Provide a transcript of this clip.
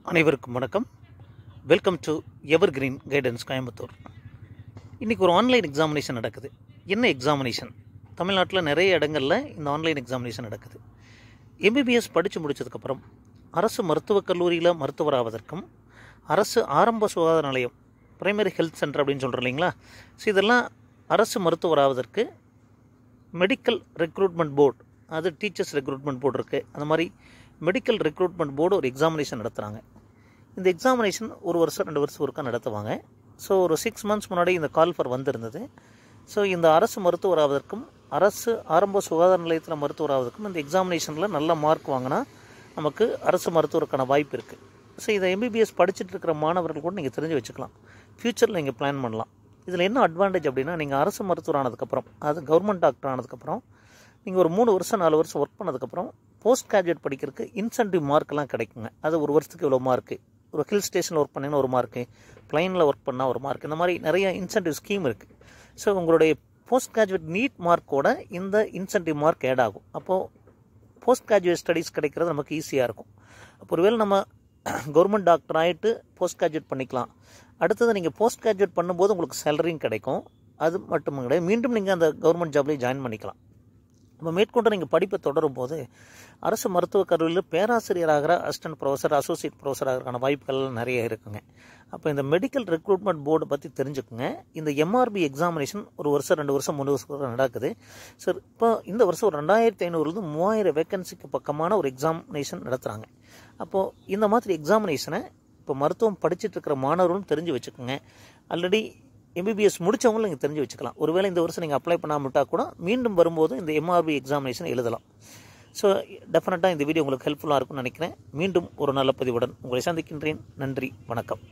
அனைவருக்கும் வணக்கம். Welcome to ever green guidance Coimbatore. இன்றைக்கி ஒரு ஆன்லைன் எக்ஸாமினேஷன் நடக்குது. என்ன எக்ஸாமினேஷன்? தமிழ்நாட்டில் நிறைய இடங்களில் இந்த ஆன்லைன் எக்ஸாமினேஷன் நடக்குது. எம்பிபிஎஸ் படித்து முடித்ததுக்கப்புறம் அரசு மருத்துவக் கல்லூரியில் மருத்துவராவதற்கும் அரசு ஆரம்ப சுகாதார நிலையம் பிரைமரி ஹெல்த் சென்டர் அப்படின்னு சொல்கிறோம் இல்லைங்களா? ஸோ இதெல்லாம் அரசு மருத்துவராவதற்கு மெடிக்கல் ரெக்ரூட்மெண்ட் போர்டு, அது டீச்சர்ஸ் ரெக்ரூட்மெண்ட் போர்டு இருக்குது. அந்த மாதிரி மெடிக்கல் ரெக்ரூட்மெண்ட் போர்டு ஒரு எக்ஸாமினேஷன் நடத்துகிறாங்க. இந்த எக்ஸாமினேஷன் 1 வருஷம் 2 வருஷம் ஒருக்கா நடத்துவாங்க. ஸோ ஒரு 6 months முன்னாடி இந்த கால் ஃபார் வந்திருந்தது. ஸோ இந்த அரசு மருத்துவராவதற்கும் அரசு ஆரம்ப சுகாதார நிலையத்தில் மருத்துவராவதற்கும் இந்த எக்ஸாமினேஷனில் நல்ல மார்க் வாங்கினா நமக்கு அரசு மருத்துவருக்கான வாய்ப்பு இருக்குது. ஸோ இதை எம்பிபிஎஸ் படிச்சுட்டு இருக்கிற மாணவர்கள் கூட நீங்கள் தெரிஞ்சு வச்சுக்கலாம். ஃப்யூச்சரில் நீங்கள் பிளான் பண்ணலாம். இதில் என்ன அட்வான்டேஜ் அப்படின்னா, நீங்கள் அரசு மருத்துவர் ஆனதுக்கப்புறம், அது கவர்மெண்ட் டாக்டர் ஆனதுக்கப்புறம் நீங்கள் ஒரு 3 வருஷம் 4 வருஷம் ஒர்க் பண்ணதுக்கப்புறம் போஸ்ட் கிராஜுவேட் படிக்கிறதுக்கு இன்சென்டிவ் மார்க்கெலாம் கிடைக்குங்க. அது ஒரு வருஷத்துக்கு இவ்வளோ மார்க்கு, ஒரு ஹில் ஸ்டேஷனில் ஒர்க் பண்ணிங்கன்னா ஒரு மார்க்கு, பிளைனில் ஒர்க் பண்ணால் ஒரு மார்க், இந்த மாதிரி நிறைய இன்சென்டிவ் ஸ்கீம் இருக்குது. ஸோ உங்களுடைய போஸ்ட் கிராஜுவேட் நீட் மார்க்கோட இந்த இன்சென்டிவ் மார்க் ஆட் ஆகும். அப்போது போஸ்ட் கிராஜுவேட் ஸ்டடீஸ் கிடைக்கிறது நமக்கு ஈஸியாக இருக்கும். அப்போ ஒருவேளை நம்ம கவர்மெண்ட் டாக்டர் ஆகிட்டு போஸ்ட் கிராஜுவேட் பண்ணிக்கலாம். அடுத்தது நீங்கள் போஸ்ட் கிராஜுவேட் பண்ணும்போது உங்களுக்கு சேலரியும் கிடைக்கும். அது மட்டும் கிடையாது, மீண்டும் நீங்கள் அந்த கவர்மெண்ட் ஜாப்லேயே ஜாயின் பண்ணிக்கலாம். இப்போ மேற்கொண்டு நீங்கள் படிப்பை தொடரும் போது அரசு மருத்துவக் கல்லூரியில் பேராசிரியராகிற அசிஸ்டன்ட் ப்ரொஃபஸர், அசோசியேட் ப்ரொஃபஸர் ஆகிறதுக்கான வாய்ப்புகள் நிறைய இருக்குங்க. அப்போ இந்த மெடிக்கல் ரெக்ரூட்மெண்ட் போர்டு பற்றி தெரிஞ்சுக்குங்க. இந்த எம்ஆர்பி எக்ஸாமினேஷன் 1 வருஷம் 2 வருஷம் 3 வருஷம் நடக்குது. சார் இப்போ இந்த வருஷம் ஒரு 2500 3000 வேக்கன்சிக்கு பக்கமான ஒரு எக்ஸாமினேஷன் நடத்துகிறாங்க. அப்போது இந்த மாதிரி எக்ஸாமினேஷனை இப்போ மருத்துவம் படிச்சுட்டு இருக்கிற மாணவர்களும் தெரிஞ்சு வச்சுக்கோங்க. ஆல்ரெடி எம்பிபிஎஸ் முடித்தவங்களும் நீங்கள் தெரிஞ்சு வச்சுக்கலாம். ஒருவேளை இந்த வருஷம் நீங்கள் அப்ளை பண்ணாமல் விட்டால் கூட மீண்டும் வரும்போது இந்த எம்ஆர்பி எக்ஸாமினேஷன் எழுதலாம். ஸோ டெஃபினட்டாக இந்த வீடியோ உங்களுக்கு ஹெல்ப்ஃபுல்லாக இருக்கும்னு நினைக்கிறேன். மீண்டும் ஒரு நல்ல பதிவுடன் உங்களை சந்திக்கின்றேன். நன்றி, வணக்கம்.